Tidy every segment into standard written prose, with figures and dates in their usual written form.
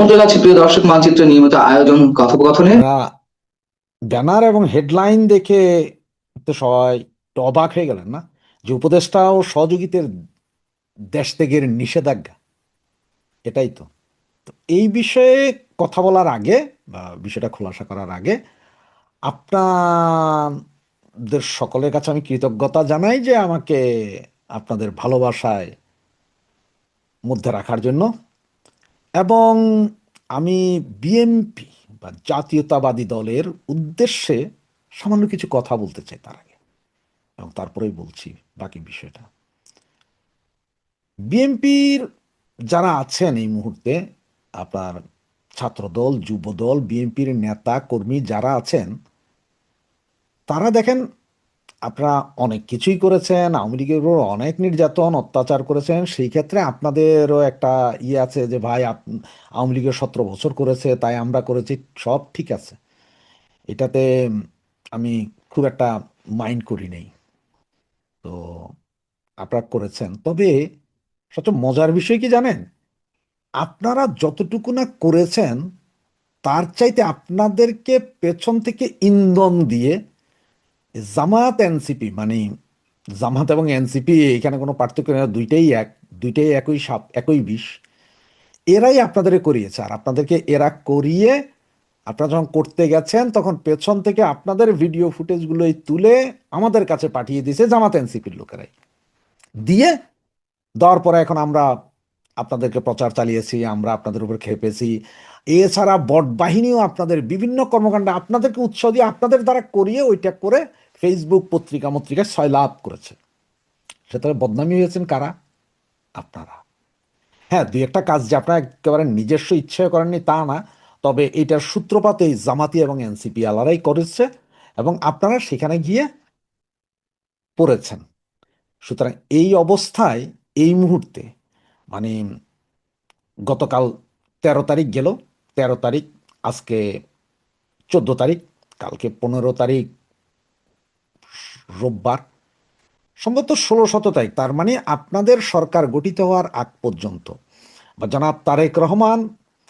আমন্ত্রণ জানাচ্ছি প্রিয় দর্শক মানচিত্রের নিয়মিত আয়োজন কথোপকথনে। আমরা ব্যানার এবং হেডলাইন দেখে তো সবাই একটু অবাক হয়ে গেলেন না, যে উপদেষ্টা ও সহযোগীদের দেশ ত্যাগের নিষেধাজ্ঞা। এটাই তো। তো এই বিষয়ে কথা বলার আগে বা বিষয়টা খোলাসা করার আগে আপনাদের সকলের কাছে আমি কৃতজ্ঞতা জানাই যে আমাকে আপনাদের ভালোবাসায় মধ্যে রাখার জন্য। এবং আমি বিএনপি বা জাতীয়তাবাদী দলের উদ্দেশ্যে সামান্য কিছু কথা বলতে চাই তার আগে, এবং তারপরেই বলছি বাকি বিষয়টা। বিএনপির যারা আছেন এই মুহূর্তে, আপনার ছাত্রদল, যুবদল, বিএনপির নেতা কর্মী যারা আছেন, তারা দেখেন আপনারা অনেক কিছুই করেছেন, আওয়ামী লীগের উপর অনেক নির্যাতন অত্যাচার করেছেন। সেই ক্ষেত্রে আপনাদেরও একটা ইয়ে আছে যে ভাই আওয়ামী লীগের 17 বছর করেছে তাই আমরা করেছি, সব ঠিক আছে। এটাতে আমি খুব একটা মাইন্ড করি নেই। তো আপনারা করেছেন, তবে সবচেয়ে মজার বিষয় কি জানেন, আপনারা যতটুকু না করেছেন তার চাইতে আপনাদেরকে পেছন থেকে ইন্ধন দিয়ে জামাত এনসিপি, মানে জামাত এবং এনসিপি এখানে কোনো পার্থক্য নেই, দুইটাই এক, দুইটাই একই সাপ একই বিষ। এরাই আপনাদের করিয়েছে, আর আপনাদেরকে এরা করিয়ে আপনারা যখন করতে গেছেন তখন পেছন থেকে আপনাদের ভিডিও ফুটেজগুলোই তুলে আমাদের কাছে পাঠিয়ে দিয়েছে জামাত এনসিপির লোকেরাই, দিয়ে দেওয়ার পরে এখন আমরা আপনাদেরকে প্রচার চালিয়েছি, আমরা আপনাদের উপর খেপেছি। এছাড়া বট বাহিনীও আপনাদের বিভিন্ন কর্মকাণ্ডে আপনাদেরকে উৎসাহ দিয়ে আপনাদের দ্বারা করিয়ে ওইটা করে ফেসবুক পত্রিকা মত্রিকায় সয়লাভ করেছে। সেটাতে বদনামী হয়েছেন কারা? আপনারা। হ্যাঁ, দুই একটা কাজ যে আপনারা একেবারে নিজস্ব ইচ্ছায় করেননি তা না, তবে এটার সূত্রপাত এই জামাতি এবং এনসিপি আলারাই করেছে, এবং আপনারা সেখানে গিয়ে পড়েছেন। সুতরাং এই অবস্থায় এই মুহূর্তে, মানে গতকাল 13 তারিখ গেল, 13 তারিখ, আজকে 14 তারিখ, কালকে 15 তারিখ রোববার, সম্ভবত 16-17 তারিখ, তার মানে আপনাদের সরকার গঠিত হওয়ার আগ পর্যন্ত বা জনাব তারেক রহমান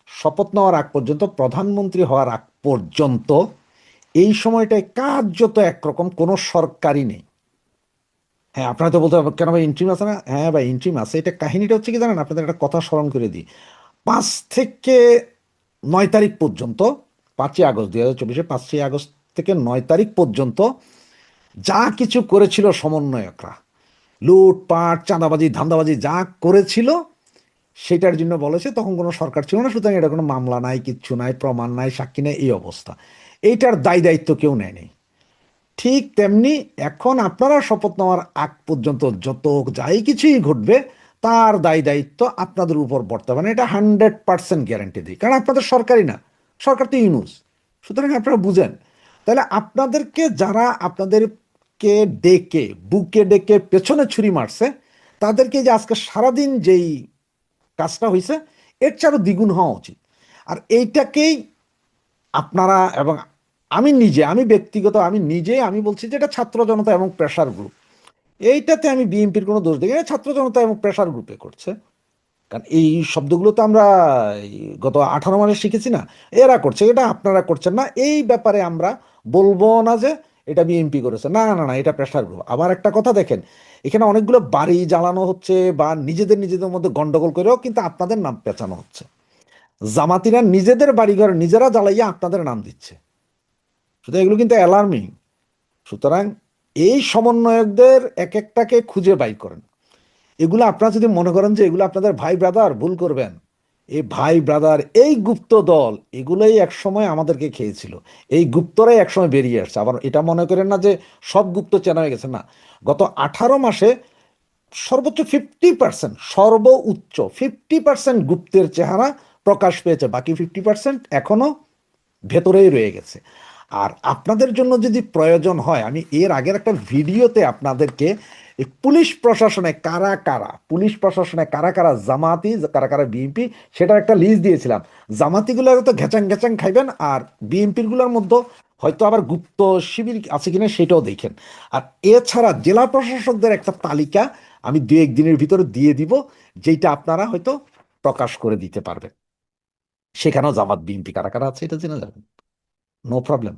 শপথ নেওয়ার আগ পর্যন্ত, প্রধানমন্ত্রী হওয়ার আগ পর্যন্ত এই সময়টায় কার্যত একরকম কোনো সরকারই নেই। হ্যাঁ, আপনারা তো বলতে হবে কেন ভাই ইন্ট্রিম আছে না? হ্যাঁ ভাই ইন্ট্রিম আছে। এটা কাহিনীটা হচ্ছে কি জানেন, আপনাদের একটা কথা স্মরণ করে দিই। 5 থেকে 9 তারিখ পর্যন্ত, 5ই আগস্ট 2024, 5ই আগস্ট থেকে 9 তারিখ পর্যন্ত যা কিছু করেছিল সমন্বয়করা, লুটপাট, চাঁদাবাজি, ধান্দাবাজি যা করেছিল, সেটার জন্য বলেছে তখন কোনো সরকার ছিল না, সুতরাং এটা কোনো মামলা নাই, কিচ্ছু নাই, প্রমাণ নাই, সাক্ষী নেই, এই অবস্থা। এইটার দায় দায়িত্ব কেউ নেয়নি। ঠিক তেমনি এখন আপনারা শপথ নেওয়ার আগ পর্যন্ত যত যাই কিছুই ঘটবে তার দায় দায়িত্ব আপনাদের উপর বর্তমানে, এটা 100% গ্যারান্টি দিই, কারণ আপনাদের সরকারই না, সরকার তো ইউনুস। সুতরাং আপনারা বুঝেন। তাহলে আপনাদেরকে যারা আপনাদেরকে ডেকে বুকে ডেকে পেছনে ছুরি মারছে, তাদেরকে যে আজকে সারাদিন যেই কাজটা হয়েছে এর চেয়ে আরো দ্বিগুণ হওয়া উচিত। আর এইটাকেই আপনারা এবং আমি ব্যক্তিগত, আমি বলছি যে এটা ছাত্র জনতা এবং প্রেশার গ্রুপ। এইটাতে আমি বিএনপির কোনো দোষ দেখি না, ছাত্র জনতা এবং প্রেশার গ্রুপে করছে। কারণ এই শব্দগুলো তো আমরা এই গত 18 মাসে শিখেছি না, এরা করছে, এটা আপনারা করছেন না, এই ব্যাপারে আমরা বলবো না যে এটা বিএনপি করেছে, না না না, এটা প্রেশার গ্রুপ। আবার একটা কথা দেখেন, এখানে অনেকগুলো বাড়ি জ্বালানো হচ্ছে বা নিজেদের নিজেদের মধ্যে গন্ডগোল করেও কিন্তু আপনাদের নাম পেঁচানো হচ্ছে। জামাতিরা নিজেদের বাড়িঘর নিজেরা জ্বালাইয়া আপনাদের নাম দিচ্ছে। সুতরাং এগুলো কিন্তু অ্যালার্মিং। সুতরাং এই সমন্বয়কদের এক একটাকে খুঁজে বাই করেন। এগুলো আপনারা যদি মনে করেন যে এগুলো আপনাদের ভাই ব্রাদার, ভুল করবেন। এই ভাই ব্রাদার, এই গুপ্ত দল, এগুলোই একসময় আমাদেরকে খেয়েছিল। এই গুপ্তরাই একসময় বেরিয়ে আসছে। আবার এটা মনে করেন না যে সব গুপ্ত চেনা হয়ে গেছে, না। গত 18 মাসে সর্বোচ্চ 50%, সর্বোচ্চ 50% গুপ্তের চেহারা প্রকাশ পেয়েছে, বাকি 50% এখনো ভেতরেই রয়ে গেছে। আর আপনাদের জন্য যদি প্রয়োজন হয়, আমি এর আগের একটা ভিডিওতে আপনাদেরকে এই পুলিশ প্রশাসনে কারা কারা জামাতি, কারা কারা বিএনপি, সেটার একটা লিস্ট দিয়েছিলাম। জামাতিগুলো তো ঘেচাং ঘেচাং খাইবেন, আর বিএনপির গুলোর মধ্যে হয়তো আবার গুপ্ত শিবির আছে কিনা সেটাও দেখেন। আর এছাড়া জেলা প্রশাসকদের একটা তালিকা আমি 2-1 দিনের ভিতরে দিয়ে দিব, যেটা আপনারা হয়তো প্রকাশ করে দিতে পারবেন। সেখানেও জামাত বিএনপি কারা কারা আছে এটা জেনে যাবেন, নো প্রবলেম,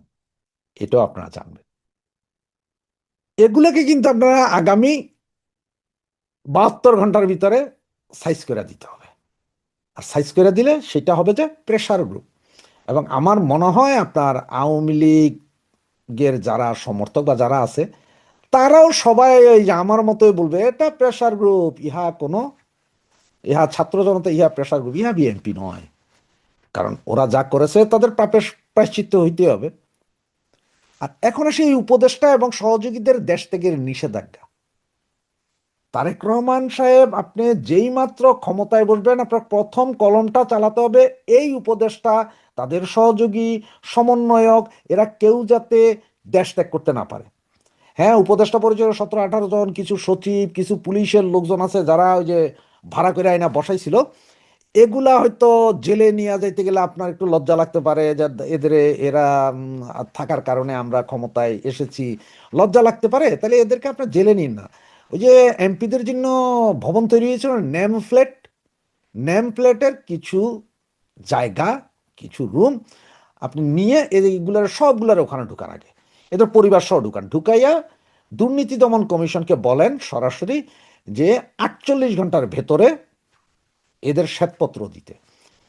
এটাও আপনারা জানবেন। এগুলোকে কিন্তু আপনারা আগামী 72 ঘন্টার ভিতরে সাইজ করে দিতে হবে। আর সাইজ করে দিলে সেটা হবে যে প্রেশার গ্রুপ। এবং আমার মনে হয় আপনার আওয়ামী লীগের যারা সমর্থক বা যারা আছে তারাও সবাই ওই যে আমার মতোই বলবে এটা প্রেশার গ্রুপ, ইহা ছাত্র জনতা, ইহা প্রেশার গ্রুপ, ইহা বিএনপি নয়। কারণ ওরা যা করেছে তাদের পাপের প্রায়শ্চিত্ত হইতে হবে। আর এখন সেই উপদেষ্টা এবং সহযোগীদের দেশ থেকে নিষেধাজ্ঞা। তারেক রহমান সাহেব আপনি যেই মাত্র ক্ষমতায় বসবেন আপনার প্রথম কলমটা চালাতে হবে এই উপদেষ্টা, তাদের সহযোগী, সমন্বয়ক এরা কেউ যাতে দেশ ত্যাগ করতে না পারে। হ্যাঁ, উপদেষ্টা পরিষদের 17-18 জন, কিছু সচিব, কিছু পুলিশের লোকজন আছে যারা ওই যে ভাড়া করে আইনা বসাইছিল, এগুলা হয়তো জেলে নিয়ে যাইতে গেলে আপনার একটু লজ্জা লাগতে পারে যে এদের এরা থাকার কারণে আমরা ক্ষমতায় এসেছি, লজ্জা লাগতে পারে, তাহলে এদেরকে আপনার জেলে নিন না। ওই যে এমপিদের জন্য ভবন তৈরি হয়েছিল নেম প্লেট, নেম প্লেটের কিছু জায়গা, কিছু রুম আপনি নিয়ে এইগুলার সবগুলার ওখানে ঢুকান, আগে এদের পরিবার সহ ঢুকান, ঢুকাইয়া দুর্নীতি দমন কমিশনকে বলেন সরাসরি যে 48 ঘন্টার ভেতরে এদের শ্বেতপত্র দিতে।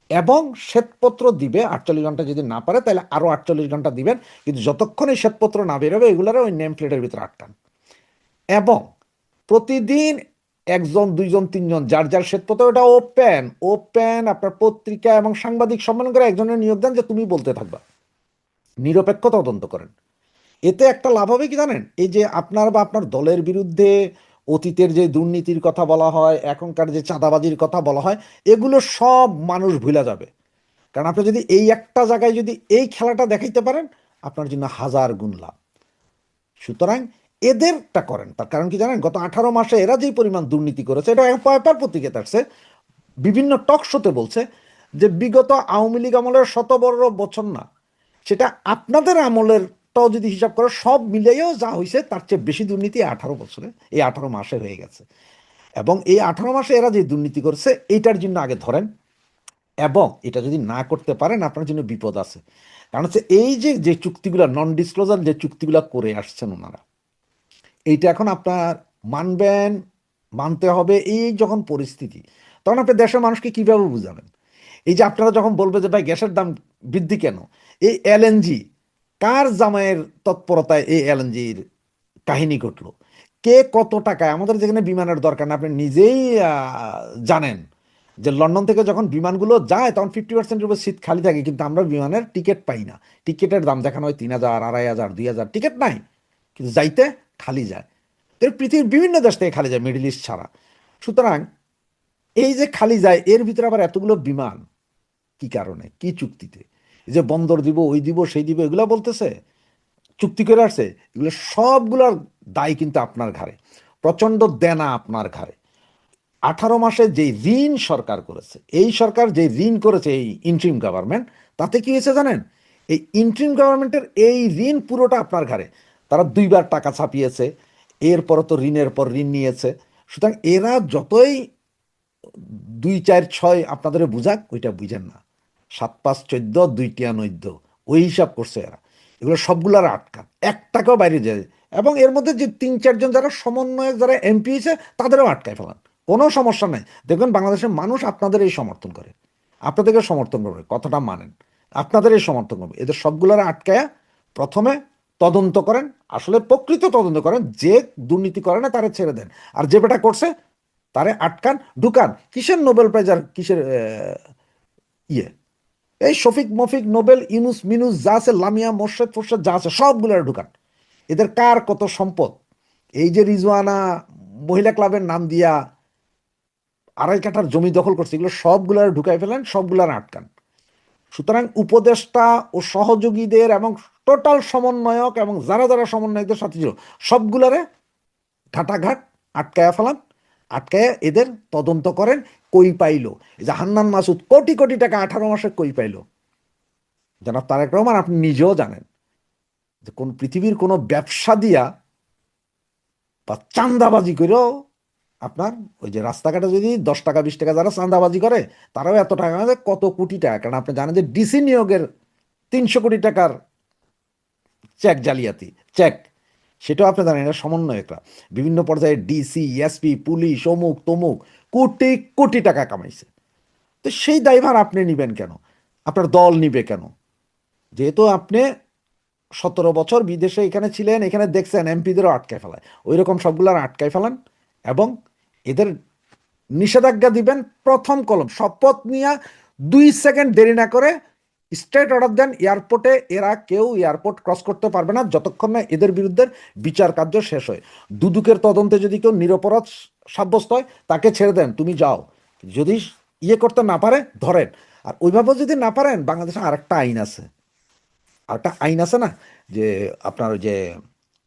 এবং শ্বেতপত্র দিবে 48 ঘন্টা, যদি না পারে তাহলে আরো 48 ঘন্টা দিবেন, কিন্তু যতক্ষণ এই শ্বেতপত্র না বেরোবে এগুলার ওই নেম প্লেটের ভিতরে আটকান। এবং প্রতিদিন একজন, দুইজন, তিনজন যার যার শ্বেতপত্র ওটা ওপেন ওপেন আপনার পত্রিকা এবং সাংবাদিক সম্মেলন করে একজনের নিয়োগ দেন যে তুমি বলতে থাকবা, নিরপেক্ষ তদন্ত করেন। এতে একটা লাভ হবে কি জানেন, এই যে আপনার বা আপনার দলের বিরুদ্ধে অতীতের যে দুর্নীতির কথা বলা হয়, এখনকার যে চাঁদাবাজির কথা বলা হয়, এগুলো সব মানুষ ভুলে যাবে। কারণ আপনি যদি এই একটা জায়গায় যদি এই খেলাটা দেখাইতে পারেন আপনার জন্য হাজার গুণ লাভ। সুতরাং এদেরটা করেন। তার কারণ কি জানেন, গত 18 মাসে এরা যেই পরিমাণ দুর্নীতি করেছে, এটা পেপার পত্রিকাতে আসছে, বিভিন্ন টক শোতে বলছে যে বিগত আওয়ামী লীগ আমলের 100 বছর না, সেটা আপনাদের আমলেরটাও যদি হিসাব করে সব মিলিয়েও যা হয়েছে তার চেয়ে বেশি দুর্নীতি 18 বছরে, এই 18 মাসে হয়ে গেছে। এবং এই 18 মাসে এরা যে দুর্নীতি করছে এইটার জন্য আগে ধরেন। এবং এটা যদি না করতে পারেন আপনার জন্য বিপদ আছে। কারণ হচ্ছে এই যে যে চুক্তিগুলো নন ডিসক্লোজার যে চুক্তিগুলো করে আসছেন ওনারা, এইটা এখন আপনার মানবেন, মানতে হবে। এই যখন পরিস্থিতি, তখন আপনি দেশের মানুষকে কিভাবে বুঝাবেন? এই যে আপনারা যখন বলবে যে ভাই গ্যাসের দাম বৃদ্ধি কেন, এই এলএনজি কার জামাইয়ের তৎপরতায় এই এলএনজির কাহিনী ঘটলো, কে কত টাকায়, আমাদের যেখানে বিমানের দরকার না আপনি নিজেই জানেন যে লন্ডন থেকে যখন বিমানগুলো যায় তখন 50%-এর উপর সিট খালি থাকে, কিন্তু আমরা বিমানের টিকিট পাই না। টিকিটের দাম দেখানো হয় 3,000, 2,500, 2,000, টিকিট নাই, কিন্তু যাইতে খালি যায়। তো পৃথিবীর বিভিন্ন দেশ থেকে খালি যায়, মিডল ইস্ট ছাড়া। সুতরাং এই যে খালি যায় এর ভিতরে আবার এতগুলো বিমান, কি কারণে, কি চুক্তিতে? এই যে বন্দর দিব, ওই দিব, সেই দিব, এগুলা বলতেছে, চুক্তি করে আসছে, এগুলো সবগুলোর দায় কিন্তু আপনার ঘাড়ে, প্রচন্ড দেনা আপনার ঘাড়ে। 18 মাসে যে ঋণ সরকার করেছে, এই সরকার যে ঋণ করেছে এই ইন্ট্রিম গভর্নমেন্ট, তাতে কি হয়েছে জানেন, এই ইন্ট্রিম গভর্নমেন্টের এই ঋণ পুরোটা আপনার ঘাড়ে। তারা 2বার টাকা ছাপিয়েছে, এরপর তো ঋণের পর ঋণ নিয়েছে। সুতরাং এরা যতই 2, 4, 6 আপনাদের বুঝাক, ওইটা বুঝেন না। 7, 5, 14, 2 টিয়া 9, ওই হিসাব করছে এরা। এগুলো সবগুলার আটকান, এক টাকাও বাইরে যায়। এবং এর মধ্যে যে 3-4 জন যারা সমন্বয়ক, যারা এমপি হয়েছে, তাদেরও আটকায় ফেলান, কোনো সমস্যা নাই। দেখবেন বাংলাদেশের মানুষ আপনাদের এই সমর্থন করে, আপনাদেরকে সমর্থন করবে, কথাটা মানেন, আপনাদের এই সমর্থন করবে। এদের সবগুলার আটকায়া প্রথমে তদন্ত করেন, আসলে প্রকৃত তদন্ত করেন, যে দুর্নীতি করে না তারা ছেড়ে দেন, আর যে বেটা করছে তারে আটকান, ঢুকান। কিসের নোবেল প্রাইজ আর কিসের ইয়ে, এই শফিক মফিক নোবেল ইনুস মিনুস যা আছে, লামিয়া মোর্শেদ ফোর্শেদ যা আছে সবগুলো ঢুকান। এদের কার কত সম্পদ, এই যে রিজওয়ানা মহিলা ক্লাবের নাম দিয়া 2.5 কাঠার জমি দখল করছে, এগুলো সবগুলার ঢুকাই ফেলেন, সবগুলার আটকান। সুতরাং উপদেষ্টা ও সহযোগীদের এবং টোটাল সমন্বয়ক এবং যারা যারা সমন্বয়কদের সাথে ছিল সবগুলারে ঘাটাঘাট আটকায়া ফেলান, আটকায়া এদের তদন্ত করেন। কই পাইলো, এই যে হান্নান মাসুদ কোটি কোটি টাকা 18 মাসে কই পাইলো, জনাব তারেক রহমান আপনি নিজেও জানেন যে পৃথিবীর কোনো ব্যবসা দিয়া বা চান্দাবাজি করেও আপনার ওই যে রাস্তাঘাটে যদি 10 টাকা 20 টাকা যারা চাঁদাবাজি করে, তারাও এত টাকা মানে কত কোটি টাকা, কারণ আপনি জানেন যে ডিসি নিয়োগের 300 কোটি টাকার চেক জালিয়াতি, চেক, সেটাও আপনি জানেন। এটা সমন্বয়করা বিভিন্ন পর্যায়ে ডিসি, এসপি, পুলিশ, অমুক তমুক কোটি কোটি টাকা কামাইছে। তো সেই দায়ভার আপনি নিবেন কেন? আপনার দল নিবে কেন? যেহেতু আপনি 17 বছর বিদেশে এখানে ছিলেন, এখানে দেখছেন এমপিদেরও আটকায় ফেলায়, ওই রকম সবগুলার আটকায় ফেলান এবং এদের নিষেধাজ্ঞা দিবেন প্রথম কলম, শপথ নিয়ে 2 সেকেন্ড দেরি না করে স্ট্রেট অর্ডার দেন, এয়ারপোর্টে এরা কেউ এয়ারপোর্ট ক্রস করতে পারবে না যতক্ষণ না এদের বিরুদ্ধে বিচার কার্য শেষ হয়। দুদকের তদন্তে যদি কেউ নিরপরাধ সাব্যস্ত হয় তাকে ছেড়ে দেন, তুমি যাও। যদি ইয়ে করতে না পারে ধরেন। আর ওইভাবে যদি না পারেন, বাংলাদেশে আরেকটা আইন আছে, আরেকটা আইন আছে না, যে আপনার ওই যে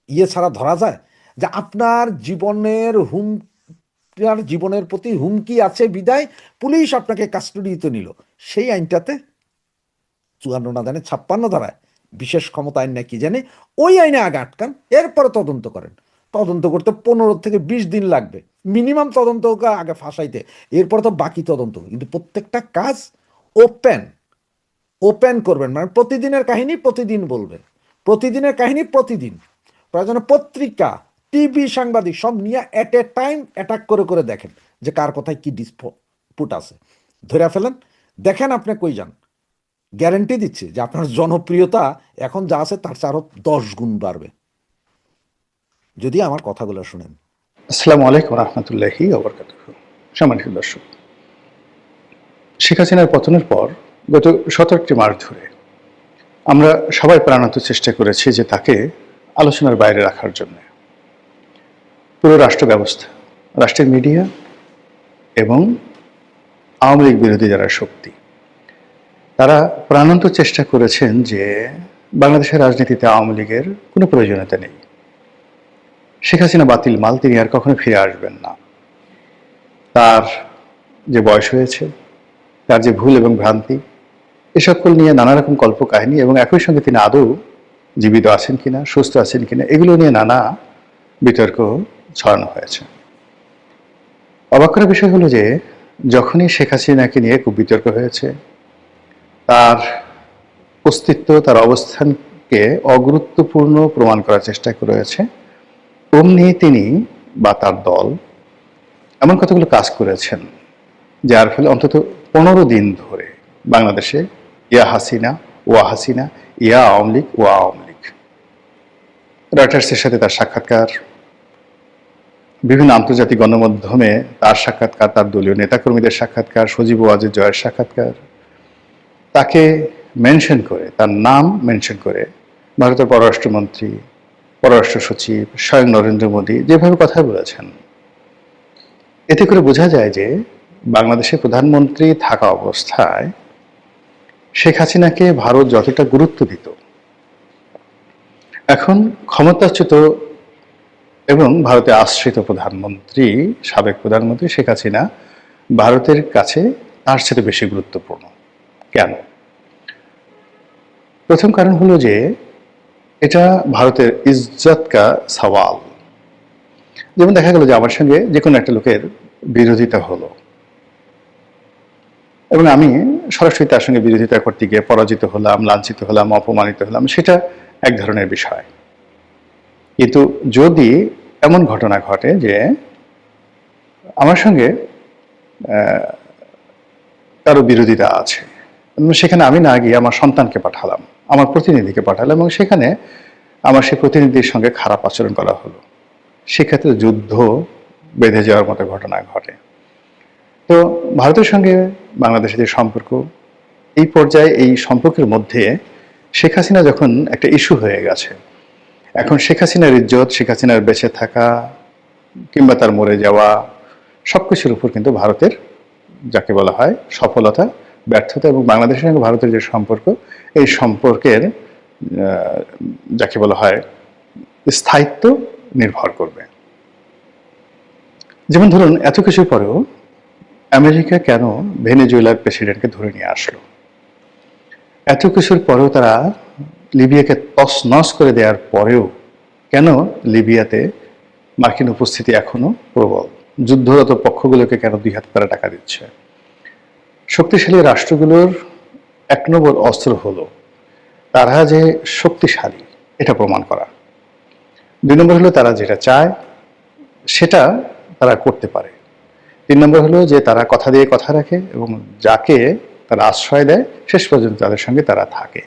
ইয়ে ছাড়া ধরা যায়, যে আপনার জীবনের প্রতি হুমকি আছে বিদায় পুলিশ আপনাকে কাস্টডিতে নিল, সেই আইনটাতে 54 না জানে 56 ধারায় বিশেষ ক্ষমতা আইন না কি জানি, ওই আইনে আগে আটকান, এরপরে তদন্ত করেন। তদন্ত করতে 15 থেকে 20 দিন লাগবে মিনিমাম, তদন্ত আগে ফাঁসাইতে, এরপর তো বাকি তদন্ত। কিন্তু প্রত্যেকটা কাজ ওপেন ওপেন করবেন, মানে প্রতিদিনের কাহিনী প্রতিদিন বলবেন, প্রতিদিনের কাহিনী প্রতিদিন, প্রয়োজনে পত্রিকা, টিভি, সাংবাদিক সব নিয়ে এট এ টাইম অ্যাটাক করে করে দেখেন যে কার কথায় কি ডিসপুট আছে, ধরে ফেলেন, দেখেন আপনি কই যান। গ্যারেন্টি দিচ্ছি যে আপনার জনপ্রিয়তা এখন যা আছে তার চেয়ে আরো 10 গুণ বাড়বে যদি আমার কথাগুলো শুনেন। আসসালামু আলাইকুম রহমতুল্লাহি ওবরকাতুহু। সম্মানিত দর্শক, শেখ হাসিনার পতনের পর গত 17টি মাস ধরে আমরা সবাই প্রাণান্ত চেষ্টা করেছি যে তাকে আলোচনার বাইরে রাখার জন্য। পুরো রাষ্ট্র ব্যবস্থা, রাষ্ট্রের মিডিয়া এবং আওয়ামী লীগ বিরোধী যারা শক্তি, তারা প্রাণান্ত চেষ্টা করেছেন যে বাংলাদেশের রাজনীতিতে আওয়ামী লীগের কোনো প্রয়োজনীয়তা নেই, শেখ হাসিনা বাতিল মাল, তিনি আর কখনো ফিরে আসবেন না, তার যে বয়স হয়েছে, তার যে ভুল এবং ভ্রান্তি, এ সকল নিয়ে নানা রকম কল্পকাহিনী, এবং একই সঙ্গে তিনি আদৌ জীবিত আছেন কিনা, সুস্থ আছেন কিনা, এগুলো নিয়ে নানা বিতর্ক ছড়ানো হয়েছে। অবাক করার বিষয় হলো যে যখনই শেখ হাসিনাকে নিয়ে খুব বিতর্ক হয়েছে, তার অস্তিত্ব, তার অবস্থানকে অগুরুত্বপূর্ণ প্রমাণ করার চেষ্টা করেছে, অমনি তিনি বা তার দল এমন কতগুলো কাজ করেছেন যার ফলে অন্তত 15 দিন ধরে বাংলাদেশে ইয়া হাসিনা ওয়া হাসিনা, ইয়া আওয়ামী লীগ ওয়া আওয়ামী লীগ। রয়টার্সের সাথে তার সাক্ষাৎকার, বিভিন্ন আন্তর্জাতিক গণমাধ্যমে তার সাক্ষাৎকার, তার দলীয় নেতাকর্মীদের সাক্ষাৎকার, সজীব ওয়াজেদ জয়ের সাক্ষাৎকার, তাকে মেনশন করে, তার নাম মেনশন করে ভারতের পররাষ্ট্রমন্ত্রী, পররাষ্ট্র সচিব, স্বয়ং নরেন্দ্র মোদী যেভাবে কথা বলেছেন, এতে করে বোঝা যায় যে বাংলাদেশের প্রধানমন্ত্রী থাকা অবস্থায় শেখ হাসিনাকে ভারত যতটা গুরুত্ব দিত, এখন ক্ষমতাচ্যুত এবং ভারতে আশ্রিত প্রধানমন্ত্রী, সাবেক প্রধানমন্ত্রী শেখ হাসিনা ভারতের কাছে তার সাথে বেশি গুরুত্বপূর্ণ। কেন? প্রথম কারণ হলো যে এটা ভারতের ইজ্জত কা সওয়াল। যেমন দেখা গেল যে আমার সঙ্গে যে কোনো একটা লোকের বিরোধিতা হলো এবং আমি সরাসরি তার সঙ্গে বিরোধিতা করতে গিয়ে পরাজিত হলাম, লাঞ্ছিত হলাম, অপমানিত হলাম, সেটা এক ধরনের বিষয়। কিন্তু যদি এমন ঘটনা ঘটে যে আমার সঙ্গে কারো বিরোধিতা আছে, সেখানে আমি না গিয়ে আমার সন্তানকে পাঠালাম, আমার প্রতিনিধিকে পাঠালাম, এবং সেখানে আমার সেই প্রতিনিধির সঙ্গে খারাপ আচরণ করা হলো, সেক্ষেত্রে যুদ্ধ বেঁধে যাওয়ার মতো ঘটনা ঘটে। তো ভারতের সঙ্গে বাংলাদেশের যে সম্পর্ক, এই পর্যায়ে এই সম্পর্কের মধ্যে শেখ হাসিনা যখন একটা ইস্যু হয়ে গেছে, এখন শেখ হাসিনার ইজ্জত, শেখ হাসিনার বেঁচে থাকা কিংবা তার মরে যাওয়া, সবকিছুর উপর কিন্তু ভারতের যাকে বলা হয় সফলতা, ব্যর্থতা, এবং বাংলাদেশের সঙ্গে ভারতের যে সম্পর্ক, এই সম্পর্কের যাকে বলা হয় স্থায়িত্ব নির্ভর করবে। যেমন ধরুন, এত কিছুর পরেও আমেরিকা কেন ভেনেজুয়েলার প্রেসিডেন্টকে ধরে নিয়ে আসলো? এত কিছুর পরেও তারা লিবিয়াকে তছনছ করে দেওয়ার পরেও কেন লিবিয়াতে মার্কিন উপস্থিতি এখনো প্রবল? যুদ্ধরত পক্ষগুলোকে কেন দুই হাত করে টাকা দিচ্ছে? শক্তিশালী রাষ্ট্রগুলোর এক নম্বর অস্ত্র হলো তারা যে শক্তিশালী এটা প্রমাণ করা। দুই নম্বর হলো তারা যেটা চায় সেটা তারা করতে পারে। তিন নম্বর হলো যে তারা কথা দিয়ে কথা রাখে এবং যাকে তারা আশ্রয় দেয় শেষ পর্যন্ত তাদের সঙ্গে তারা থাকে।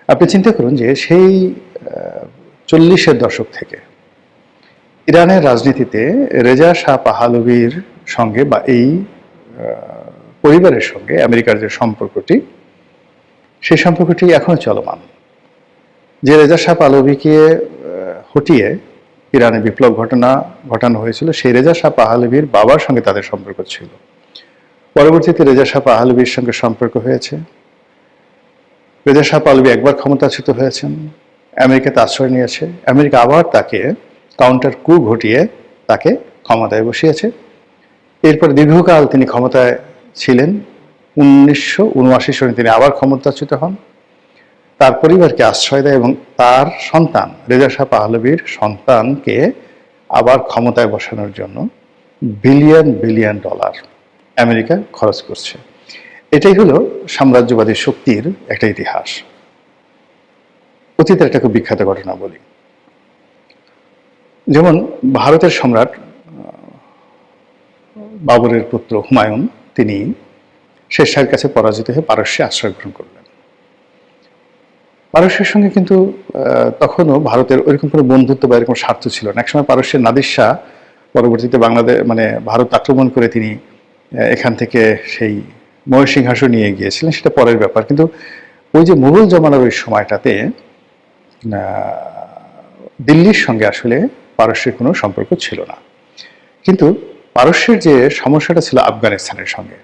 আপনি চিন্তা করুন যে সেই 40-এর দশক থেকে ইরানের রাজনীতিতে রেজা শাহ পাহলভির সঙ্গে বা এই পরিবারের সঙ্গে আমেরিকার যে সম্পর্কটি, সেই সম্পর্কটি এখনো চলমান। যে রেজা শাহ পাহলভিকে হটিয়ে ইরানে বিপ্লব ঘটানো হয়েছিল, সেই রেজা শাহ পাহলভির বাবার সঙ্গে তাদের সম্পর্ক ছিল। পরবর্তীতে রেজা শাহ পাহলভির সঙ্গে সম্পর্ক হয়েছে। রেজা শাহ পাহলভি একবার ক্ষমতাচ্যুত হয়েছেন, আমেরিকাতে আশ্রয় নিয়েছে। আমেরিকা আবার তাকে কাউন্টার কু ঘটিয়ে তাকে ক্ষমতায় বসিয়েছে। এরপর দীর্ঘকাল তিনি ক্ষমতায় ছিলেন। 1979 সনে তিনি আবার ক্ষমতাচ্যুত হন। তার পরিবারকে আশ্রয় দেয় এবং তার সন্তান রেজা শাহ পাহলভির সন্তানকে আবার ক্ষমতায় বসানোর জন্য বিলিয়ন বিলিয়ন ডলার আমেরিকা খরচ করছে। এটাই হলো সাম্রাজ্যবাদী শক্তির একটা ইতিহাস। অতীতের একটা খুব বিখ্যাত ঘটনা বলি। যেমন ভারতের সম্রাট বাবরের পুত্র হুমায়ুন, তিনি শের শাহের কাছে পরাজিত হয়ে পারস্যে আশ্রয় গ্রহণ করলেন। পারস্যের সঙ্গে কিন্তু তখনও ভারতের ওইরকম কোনো বন্ধুত্ব বা এরকম স্বার্থ ছিল না। একসময় পারস্যের নাদির শাহ পরবর্তীতে বাংলাদেশ ভারত আক্রমণ করে তিনি এখান থেকে সেই ময়ূরসিংহাসন নিয়ে গিয়েছিলেন, সেটা পরের ব্যাপার। কিন্তু ওই যে মুঘল জমানার ওই সময়টাতে দিল্লির সঙ্গে আসলে পারস্যের কোনো সম্পর্ক ছিল না। কিন্তু পারস্যের যে সমস্যাটা ছিল আফগানিস্তানের সঙ্গে,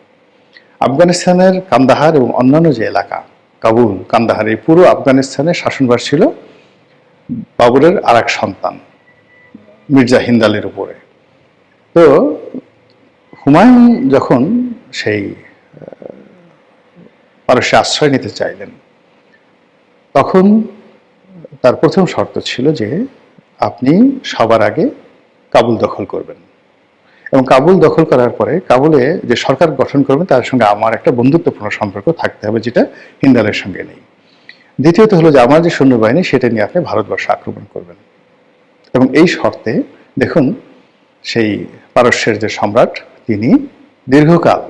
আফগানিস্তানের কান্দাহার এবং অন্যান্য যে এলাকা, কাবুল, কান্দাহার, এই পুরো আফগানিস্তানের শাসনভার ছিল বাবরের আর এক সন্তান মির্জা হিন্দালের উপরে। তো হুমায়ুন যখন সেই পারস্যে আশ্রয় নিতে চাইলেন, তখন তার প্রথম শর্ত ছিল যে আপনি সবার আগে কাবুল দখল করবেন এবং কাবুল দখল করার পরে কাবুলে যে সরকার গঠন করবেন তার সঙ্গে আমার একটা বন্ধুত্বপূর্ণ সম্পর্ক থাকতে হবে, যেটা হিন্দালের সঙ্গে নেই। দ্বিতীয়ত হলো যে আমার যে সৈন্যবাহিনী সেটা নিয়ে আপনি ভারতবর্ষ আক্রমণ করবেন। এবং এই শর্তে দেখুন সেই পারস্যের যে সম্রাট তিনি দীর্ঘকাল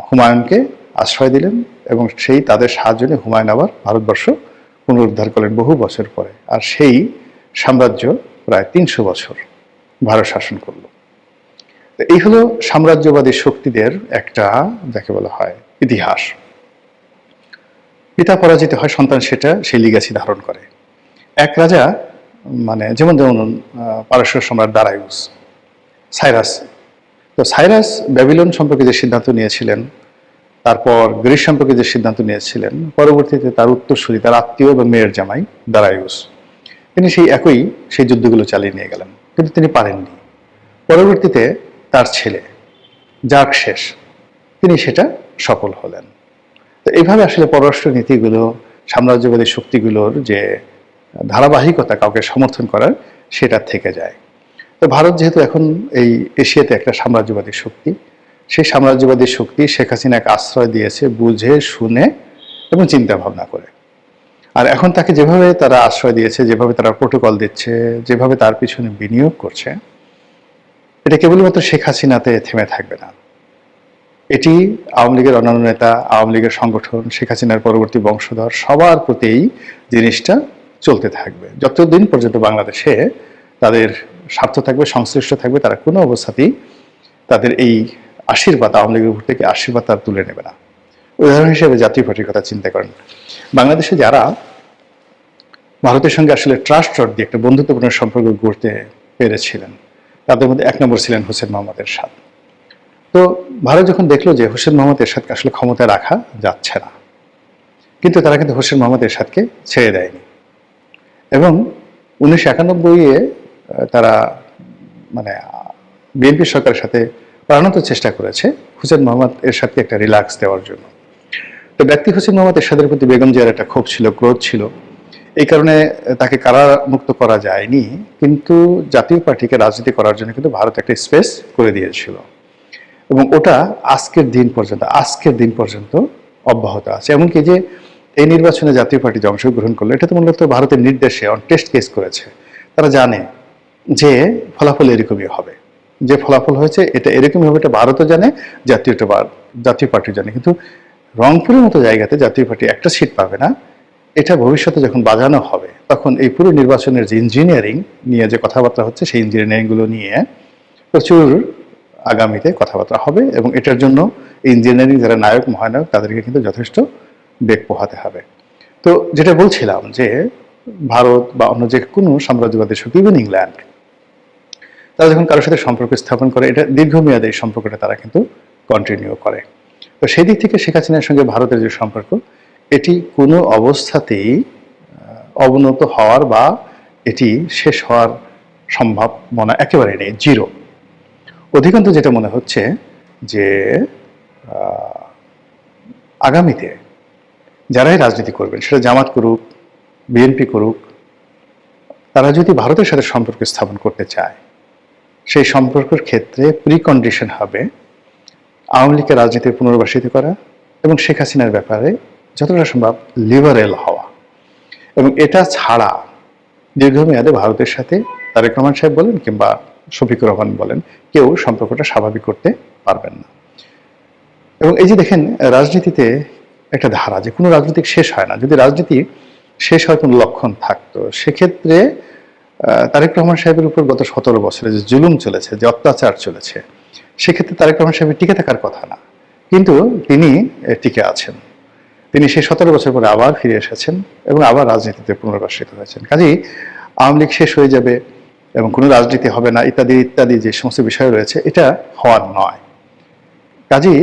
হুমায়ুনকে আশ্রয় দিলেন এবং সেই তাদের সাহায্য নিয়ে হুমায়ুন আবার ভারতবর্ষ পুনরুদ্ধার করলেন বহু বছর পরে। আর সেই সাম্রাজ্য প্রায় 300 বছর ভারত শাসন করল। এই হলো সাম্রাজ্যবাদী শক্তিদের একটা, যাকে বলা হয়, ইতিহাস। পিতা পরাজিত হয়, সন্তান সেটা সেই লিগাসি ধারণ করে। এক রাজা যেমন পারস্য সম্রাট দারায়ুস, সাইরাস। তো সাইরাস ব্যাবিলন সম্পর্কে যে সিদ্ধান্ত নিয়েছিলেন, তারপর গ্রিস সম্পর্কে যে সিদ্ধান্ত নিয়েছিলেন, পরবর্তীতে তার উত্তরসূরি, তার আত্মীয় এবং মেয়ের জামাই দারায়ুস, তিনি সেই যুদ্ধগুলো চালিয়ে নিয়ে গেলেন, কিন্তু তিনি পারেননি। পরবর্তীতে তার ছেলে জার্কশেস, তিনি সেটা সফল হলেন। তো এইভাবে আসলে পররাষ্ট্র নীতিগুলো, সাম্রাজ্যবাদী শক্তিগুলোর যে ধারাবাহিকতা কাউকে সমর্থন করার, সেটা থেকে যায়। তো ভারত যেহেতু এখন এই এশিয়াতে একটা সাম্রাজ্যবাদী শক্তি, সেই সাম্রাজ্যবাদী শক্তি শেখ হাসিনাকে আশ্রয় দিয়েছে বুঝে শুনে এবং চিন্তা ভাবনা করে। আর এখন তাকে যেভাবে তারা আশ্রয় দিয়েছে, যেভাবে তারা প্রোটোকল দিচ্ছে, যেভাবে তার পিছনে বিনিয়োগ করছে, এটা কেবলমাত্র শেখ হাসিনাতে থেমে থাকবে না। এটি আওয়ামী লীগের অন্যান্য নেতা, আওয়ামী লীগের সংগঠন, শেখ হাসিনার পরবর্তী বংশধর, সবার প্রতি এই জিনিসটা চলতে থাকবে যতদিন পর্যন্ত বাংলাদেশে তাদের স্বার্থ থাকবে, সংশ্লিষ্ট থাকবে। তারা কোনো অবস্থাতেই তাদের এই আশীর্বাদ, আওয়ামী লীগের উপর থেকে আশীর্বাদ তারা তুলে নেবে না। উদাহরণ হিসেবে জাতীয় পার্টির কথা চিন্তা করেন। বাংলাদেশে যারা ভারতের সঙ্গে আসলে ট্রাস্ট দিয়ে একটা বন্ধুত্বপূর্ণ সম্পর্ক গড়তে পেরেছিলেন, তাদের মধ্যে এক নম্বর ছিলেন হোসেন মোহাম্মদ এরশাদ। তো ভারত যখন দেখলো যে হোসেন মোহাম্মদ এরশাদকে আসলে ক্ষমতায় রাখা যাচ্ছে না, কিন্তু তারা কিন্তু হোসেন মোহাম্মদ এরশাদকে ছেড়ে দেয়নি এবং 1991-এ তারা বিএনপি সরকারের সাথে প্রাণান্ত চেষ্টা করেছে হোসেন মোহাম্মদ এরশাদকে একটা রিল্যাক্স দেওয়ার জন্য। তো ব্যক্তি হোসেন মোহাম্মদ এরশাদের প্রতি বেগম জিয়ার একটা ক্ষোভ ছিল, ক্রোধ ছিল। এই কারণে তাকে কারামুক্ত করা যায়নি, কিন্তু জাতীয় পার্টিকে রাজনীতি করার জন্য কিন্তু ভারত একটা স্পেস করে দিয়েছিল, এবং ওটা আজকের দিন পর্যন্ত অব্যাহত আছে। এমনকি যে এই নির্বাচনে জাতীয় পার্টি যে অংশগ্রহণ করলো, এটা তো মূলত ভারতের নির্দেশে অন টেস্ট কেস করেছে। তারা জানে যে ফলাফল এরকমই হবে, যে ফলাফল হয়েছে এটা এরকমই হবে, এটা ভারতও জানে, জাতীয় পার্টিও জানে। কিন্তু রংপুরের মতো জায়গাতে জাতীয় পার্টি একটা সিট পাবে না, এটা ভবিষ্যতে যখন বাজানো হবে তখন এই পুরো নির্বাচনের যে ইঞ্জিনিয়ারিং নিয়ে যে কথাবার্তা হচ্ছে, সেই ইঞ্জিনিয়ারিংগুলো নিয়ে প্রচুর আগামীতে কথাবার্তা হবে, এবং এটার জন্য ইঞ্জিনিয়ারিং যারা নায়ক মহানায়ক তাদেরকে কিন্তু যথেষ্ট বেগ পোহাতে হবে। তো যেটা বলছিলাম যে ভারত বা অন্য যে কোনো সাম্রাজ্যবাদী শক্তি, ইভেন ইংল্যান্ড, তারা যখন কারোর সাথে সম্পর্ক স্থাপন করে, এটা দীর্ঘমেয়াদী এই সম্পর্কটা তারা কিন্তু কন্টিনিউ করে। তো সেই দিক থেকে শেখ হাসিনার সঙ্গে ভারতের যে সম্পর্ক, এটি কোনো অবস্থাতেই অবনত হওয়ার বা এটি শেষ হওয়ার সম্ভাবনা একেবারে নেই, জিরো। অধিকাংশ যেটা মনে হচ্ছে যে আগামীতে যারাই রাজনীতি করবেন, সেটা জামাত করুক, বিএনপি করুক, তারা যদি ভারতের সাথে সম্পর্ক স্থাপন করতে চায়, সেই সম্পর্কের ক্ষেত্রে প্রিকন্ডিশন হবে আওয়ামী লীগের রাজনীতি পুনর্বাসিত করা এবং শেখ হাসিনার ব্যাপারে যতটা সম্ভব লিবারেল হওয়া। এবং এটা ছাড়া দীর্ঘমেয়াদে ভারতের সাথে তারেক রহমান সাহেব বলেন কিংবা শফিকুর রহমান বলেন, কেউ সম্পর্কটা স্বাভাবিক করতে পারবেন না। এবং এই যে দেখেন, রাজনীতিতে একটা ধারা, যে কোনো রাজনীতি শেষ হয় না। যদি রাজনীতি শেষ হয় কোনো লক্ষণ থাকতো, সেক্ষেত্রে তারেক রহমান সাহেবের উপর গত 17 বছরে যে জুলুম চলেছে, যে অত্যাচার চলেছে, সেক্ষেত্রে তারেক রহমান সাহেবের টিকে থাকার কথা না, কিন্তু তিনি টিকে আছেন। তিনি সেই 17 বছর পরে আবার ফিরে এসেছেন এবং আবার রাজনীতিতে পুনর্বাসিত হয়েছেন। কাজেই আওয়ামী লীগ শেষ হয়ে যাবে এবং কোনো রাজনীতি হবে না ইত্যাদি ইত্যাদি যে সমস্ত বিষয় রয়েছে, এটা হওয়ার নয়। কাজেই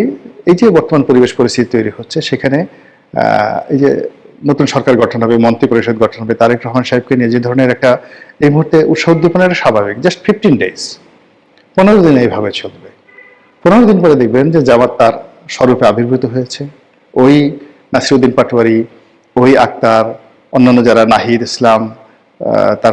এই যে বর্তমান পরিবেশ পরিস্থিতি তৈরি হচ্ছে, সেখানে এই যে নতুন সরকার গঠন হবে, মন্ত্রী পরিষদ গঠন হবে, তারেক রহমান সাহেবকে নিয়ে যে ধরনের একটা এই মুহূর্তে উৎসাহ উদ্দীপনাটা স্বাভাবিক। জাস্ট 15 ডেজ, 15 দিন এইভাবে চলবে। 15 দিন পরে দেখবেন যে জামাত তার স্বরূপে আবির্ভূত হয়েছে। ওই নাসিরউদ্দিন পাটোয়ারি, ওই আক্তার, অন্যান্য যারা, নাহিদ ইসলাম, তার